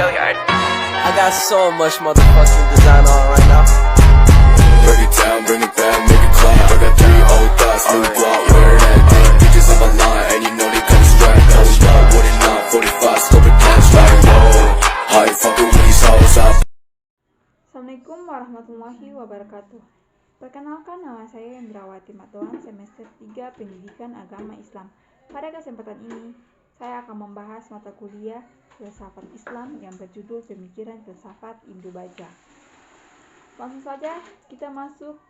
I got so much motherfucking design on right now. Break it down, bring it back, make it clap. I got 3 old thoughts, new block, where that day. Bitches on my line, and you know they come straight. Hold up, what it not, 45, scope it cash like whoa. How you fucking with these hoes up? Assalamualaikum warahmatullahi wabarakatuh. Perkenalkan, nama saya Hendrawati Matoan, semester 3 Pendidikan Agama Islam. Pada kesempatan ini, saya akan membahas mata kuliah Filsafat Islam yang berjudul Pemikiran Filsafat Ibnu Bajjah. Langsung saja kita masuk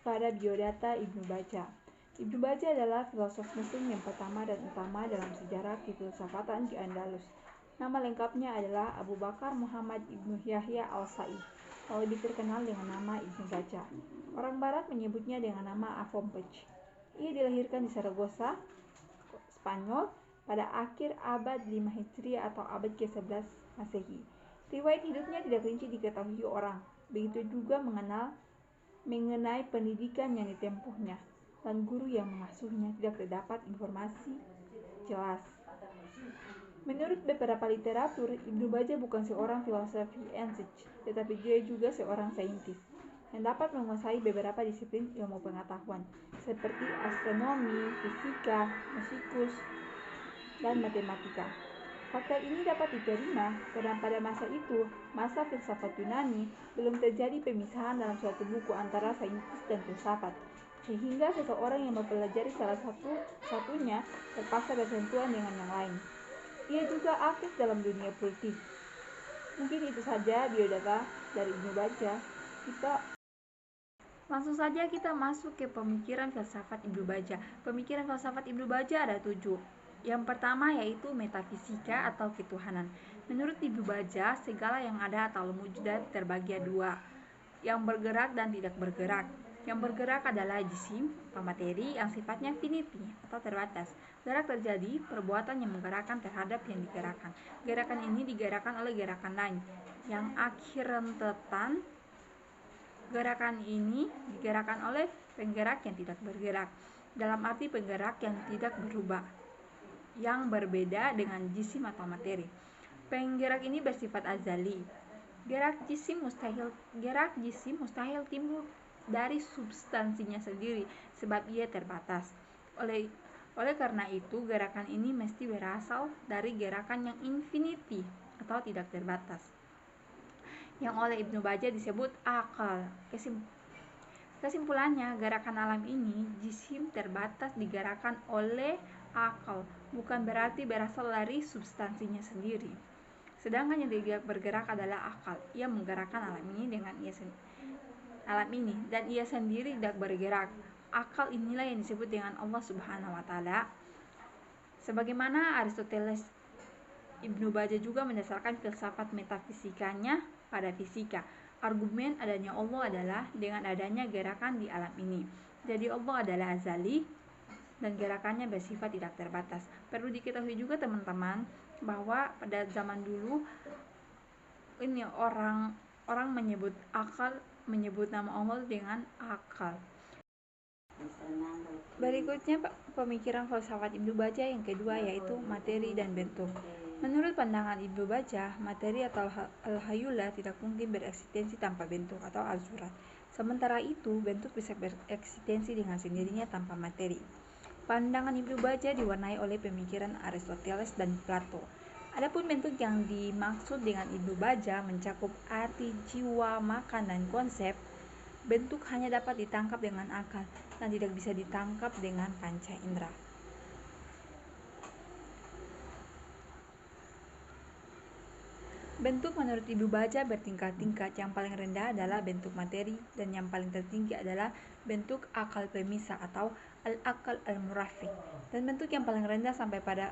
pada biodata Ibnu Bajjah. Ibnu Bajjah adalah filosof Muslim yang pertama dan utama dalam sejarah kefilsafatan di Andalus. Nama lengkapnya adalah Abu Bakar Muhammad Ibnu Yahya al-Sa'id, atau lebih terkenal dengan nama Ibnu Bajjah. Orang Barat menyebutnya dengan nama Avompeche. Ia dilahirkan di Saragossa, Spanyol, pada akhir abad 5 Hijriah atau abad ke-11 Masehi. Riwayat hidupnya tidak rinci diketahui orang, begitu juga mengenai pendidikan yang ditempuhnya dan guru yang mengasuhnya tidak terdapat informasi jelas. Menurut beberapa literatur, Ibnu Bajjah bukan seorang filosofi tetapi dia juga seorang saintis yang dapat menguasai beberapa disiplin ilmu pengetahuan seperti astronomi, fisika, musikus, dan matematika. Fakta ini dapat diterima karena pada masa itu, masa filsafat Yunani, belum terjadi pemisahan dalam suatu buku antara saintis dan filsafat, sehingga seseorang yang mempelajari salah satunya terpaksa bersentuhan dengan yang lain. Ia juga aktif dalam dunia politik. Mungkin itu saja biodata dari Ibnu Bajjah. Langsung saja kita masuk ke pemikiran filsafat Ibnu Bajjah. Pemikiran filsafat Ibnu Bajjah ada 7. Yang pertama yaitu metafisika atau ketuhanan. Menurut Ibnu Bajjah, segala yang ada atau mewujud terbagi dua, yang bergerak dan tidak bergerak. Yang bergerak adalah jisim atau materi yang sifatnya finiti atau terbatas. Gerak terjadi perbuatan yang menggerakkan terhadap yang digerakkan. Gerakan ini digerakkan oleh gerakan lain. Yang akhir rentetan, gerakan ini digerakkan oleh penggerak yang tidak bergerak. Dalam arti penggerak yang tidak berubah, yang berbeda dengan jisim atau materi. Penggerak ini bersifat azali. Gerak jisim mustahil timbul dari substansinya sendiri sebab ia terbatas. Oleh karena itu, gerakan ini mesti berasal dari gerakan yang infinity atau tidak terbatas, yang oleh Ibnu Bajjah disebut akal. Kesimpulannya, gerakan alam ini, jisim terbatas digerakkan oleh akal, bukan berarti berasal dari substansinya sendiri. Sedangkan yang tidak bergerak adalah akal. Ia menggerakkan alam ini dan ia sendiri tidak bergerak. Akal inilah yang disebut dengan Allah Subhanahu wa taala. Sebagaimana Aristoteles, Ibnu Bajjah juga mendasarkan filsafat metafisikanya pada fisika. Argumen adanya Allah adalah dengan adanya gerakan di alam ini. Jadi Allah adalah azali dan gerakannya bersifat tidak terbatas. Perlu diketahui juga teman-teman bahwa pada zaman dulu ini orang menyebut nama Allah dengan akal. Berikutnya pemikiran filsafat Ibnu Bajjah yang kedua yaitu materi dan bentuk. Menurut pandangan Ibnu Bajjah, materi atau al-hayula tidak mungkin bereksistensi tanpa bentuk atau al-surat. Sementara itu, bentuk bisa bereksistensi dengan sendirinya tanpa materi. Pandangan Ibnu Bajjah diwarnai oleh pemikiran Aristoteles dan Plato. Adapun bentuk yang dimaksud dengan Ibnu Bajjah mencakup arti, jiwa, makan, dan konsep. Bentuk hanya dapat ditangkap dengan akal dan tidak bisa ditangkap dengan panca indera. Bentuk menurut Ibnu Bajjah bertingkat-tingkat. Yang paling rendah adalah bentuk materi dan yang paling tertinggi adalah bentuk akal pemisah atau al-akal al-murafik. Dan bentuk yang paling rendah sampai pada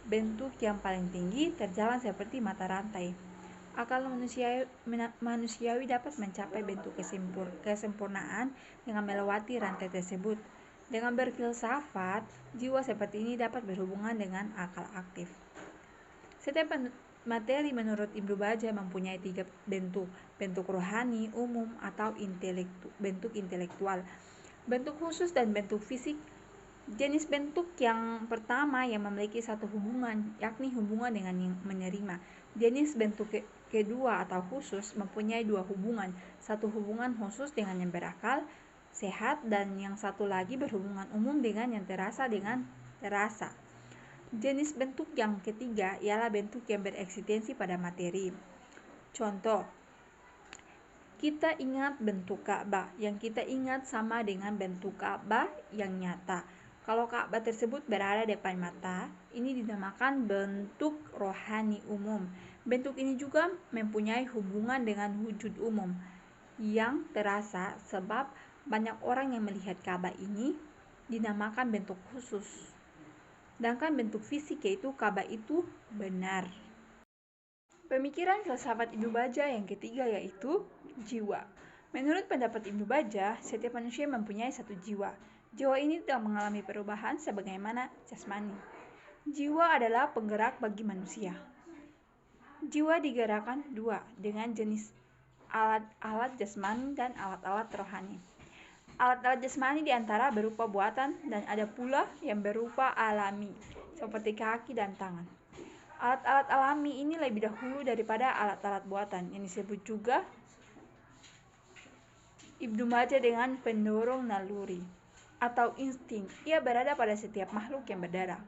bentuk yang paling tinggi terjalan seperti mata rantai. Akal manusiawi dapat mencapai bentuk kesempurnaan dengan melewati rantai tersebut. Dengan berfilsafat, jiwa seperti ini dapat berhubungan dengan akal aktif. Setiap materi menurut Ibnu Bajjah mempunyai 3 bentuk: bentuk rohani, umum, atau bentuk intelektual, bentuk khusus dan bentuk fisik. Jenis bentuk yang pertama yang memiliki satu hubungan, yakni hubungan dengan yang menerima. Jenis bentuk kedua atau khusus mempunyai dua hubungan, satu hubungan khusus dengan yang berakal, sehat, dan yang satu lagi berhubungan umum dengan yang terasa dengan terasa. Jenis bentuk yang ketiga ialah bentuk yang bereksistensi pada materi. Contoh, kita ingat bentuk Ka'bah, yang kita ingat sama dengan bentuk Ka'bah yang nyata. Kalau Ka'bah tersebut berada depan mata, ini dinamakan bentuk rohani umum. Bentuk ini juga mempunyai hubungan dengan wujud umum yang terasa, sebab banyak orang yang melihat Ka'bah ini dinamakan bentuk khusus. Sedangkan bentuk fisik yaitu Ka'bah itu benar. Pemikiran filsafat Ibnu Bajjah yang ketiga yaitu jiwa. Menurut pendapat Ibnu Bajjah, setiap manusia mempunyai satu jiwa. Jiwa ini tidak mengalami perubahan sebagaimana jasmani. Jiwa adalah penggerak bagi manusia. Jiwa digerakkan dua, dengan jenis alat-alat jasmani dan alat-alat rohani. Alat-alat jasmani diantara berupa buatan dan ada pula yang berupa alami, seperti kaki dan tangan. Alat-alat alami ini lebih dahulu daripada alat-alat buatan, yang disebut juga Ibnu Bajjah dengan pendorong naluri atau insting. Ia berada pada setiap makhluk yang berdarah.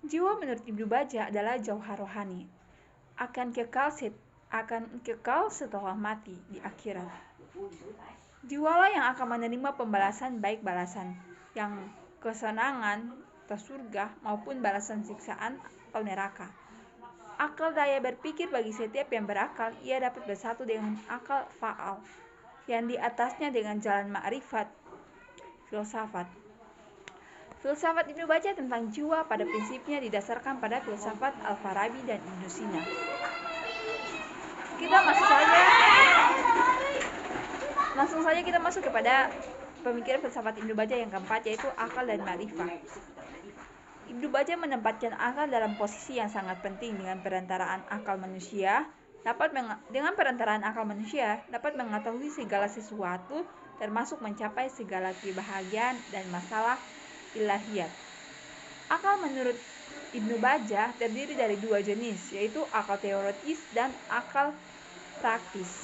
Jiwa menurut Ibnu Bajjah adalah jauhar rohani, akan kekal setelah mati di akhirat. Jiwalah yang akan menerima pembalasan, baik balasan yang kesenangan atau surga maupun balasan siksaan atau neraka. Akal daya berpikir bagi setiap yang berakal, ia dapat bersatu dengan akal fa'al yang di atasnya dengan jalan ma'rifat. Filsafat Ibnu Bajjah tentang jiwa pada prinsipnya didasarkan pada filsafat Al-Farabi dan Ibnu Sina. Langsung saja kita masuk kepada pemikiran filsafat Ibnu Bajjah yang keempat, yaitu akal dan ma'rifat. Ibnu Bajjah menempatkan akal dalam posisi yang sangat penting. Dengan perantaraan akal manusia dapat mengetahui segala sesuatu, termasuk mencapai segala kebahagiaan dan masalah ilahiyat. Akal menurut Ibnu Bajjah terdiri dari dua jenis, yaitu akal teoritis dan akal praktis.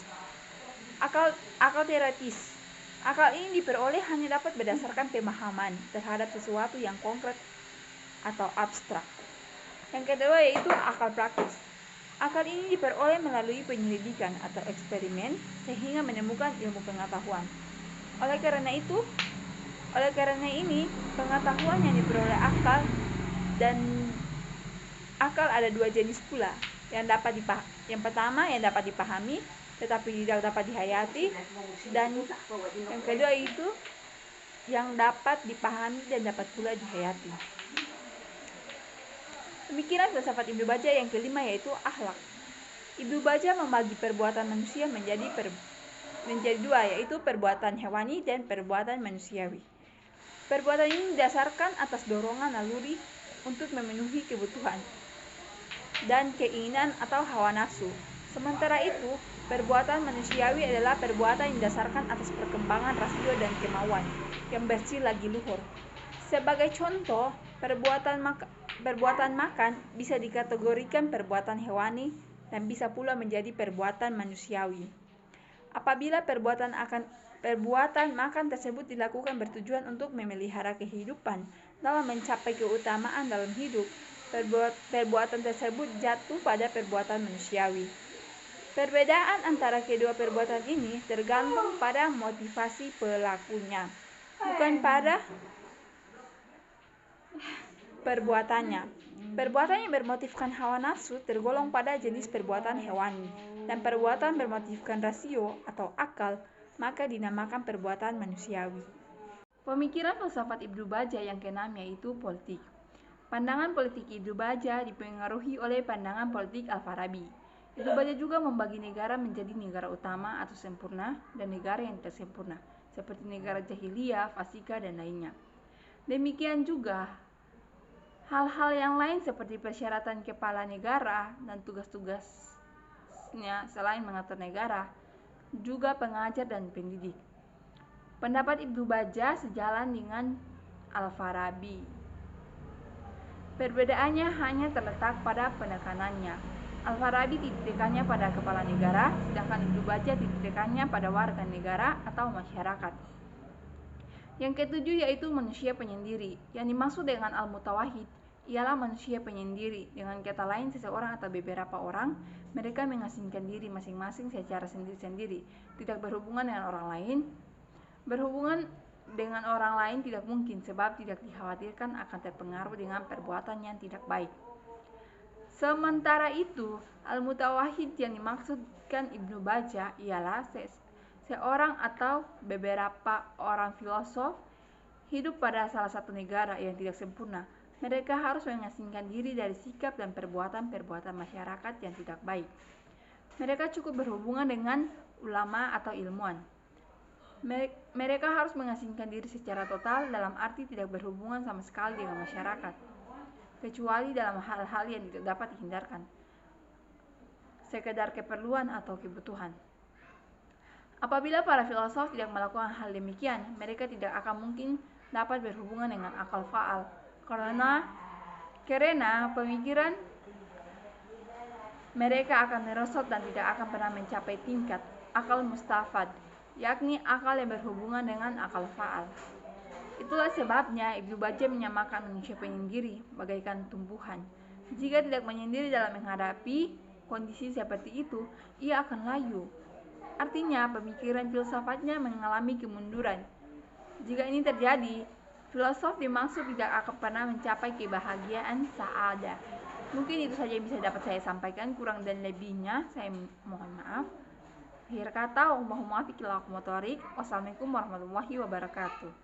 Akal teoritis. Akal ini diperoleh hanya dapat berdasarkan pemahaman terhadap sesuatu yang konkret atau abstrak. Yang kedua yaitu akal praktis. Akal ini diperoleh melalui penyelidikan atau eksperimen sehingga menemukan ilmu pengetahuan. Oleh karena ini, pengetahuan yang diperoleh akal dan akal ada dua jenis pula. Yang pertama yang dapat dipahami tetapi tidak dapat dihayati, dan yang kedua itu yang dapat dipahami dan dapat pula dihayati. Pemikiran filsafat Ibnu Bajjah yang kelima yaitu akhlak. Ibnu Bajjah membagi perbuatan manusia menjadi dua, yaitu perbuatan hewani dan perbuatan manusiawi. Perbuatan ini didasarkan atas dorongan naluri untuk memenuhi kebutuhan dan keinginan atau hawa nafsu. Sementara itu, perbuatan manusiawi adalah perbuatan yang didasarkan atas perkembangan rasio dan kemauan yang bersih lagi luhur. Sebagai contoh, perbuatan makan bisa dikategorikan perbuatan hewani dan bisa pula menjadi perbuatan manusiawi. Apabila perbuatan makan tersebut dilakukan bertujuan untuk memelihara kehidupan dalam mencapai keutamaan dalam hidup, perbuatan tersebut jatuh pada perbuatan manusiawi. Perbedaan antara kedua perbuatan ini tergantung pada motivasi pelakunya, bukan pada perbuatannya. Perbuatan yang bermotifkan hawa nafsu tergolong pada jenis perbuatan hewani, dan perbuatan bermotifkan rasio atau akal maka dinamakan perbuatan manusiawi. Pemikiran filsafat Ibnu Bajjah yang keenam yaitu politik. Pandangan politik Ibnu Bajjah dipengaruhi oleh pandangan politik Al-Farabi. Ibnu Bajjah juga membagi negara menjadi negara utama atau sempurna dan negara yang tak sempurna, seperti negara jahiliyah, fasika, dan lainnya. Demikian juga hal-hal yang lain seperti persyaratan kepala negara dan tugas-tugasnya selain mengatur negara, juga pengajar dan pendidik. Pendapat Ibnu Bajjah sejalan dengan Al-Farabi. Perbedaannya hanya terletak pada penekanannya. Al-Farabi titik-tekannya pada kepala negara, sedangkan Ibnu Bajjah titik-tekannya pada warga negara atau masyarakat. Yang ketujuh yaitu manusia penyendiri. Yang dimaksud dengan al-mutawahhid ialah manusia penyendiri. Dengan kata lain, seseorang atau beberapa orang, mereka mengasingkan diri masing-masing secara sendiri-sendiri, tidak berhubungan dengan orang lain. Berhubungan dengan orang lain tidak mungkin sebab tidak dikhawatirkan akan terpengaruh dengan perbuatan yang tidak baik. Sementara itu, al-mutawahhid yang dimaksudkan Ibnu Bajjah ialah seorang atau beberapa orang filosof hidup pada salah satu negara yang tidak sempurna. Mereka harus mengasingkan diri dari sikap dan perbuatan-perbuatan masyarakat yang tidak baik. Mereka cukup berhubungan dengan ulama atau ilmuwan. Mereka harus mengasingkan diri secara total dalam arti tidak berhubungan sama sekali dengan masyarakat, kecuali dalam hal-hal yang tidak dapat dihindarkan, sekedar keperluan atau kebutuhan. Apabila para filosof tidak melakukan hal demikian, mereka tidak akan mungkin dapat berhubungan dengan akal faal, karena pemikiran mereka akan merosot dan tidak akan pernah mencapai tingkat akal mustafad, yakni akal yang berhubungan dengan akal faal. Itulah sebabnya Ibnu Bajjah menyamakan manusia penyendiri bagaikan tumbuhan. Jika tidak menyendiri dalam menghadapi kondisi seperti itu, ia akan layu. Artinya, pemikiran filsafatnya mengalami kemunduran. Jika ini terjadi, filosof dimaksud tidak akan pernah mencapai kebahagiaan sa'adah. Mungkin itu saja yang bisa dapat saya sampaikan, kurang dan lebihnya saya mohon maaf. Akhir kata, wassalamualaikum warahmatullahi wabarakatuh.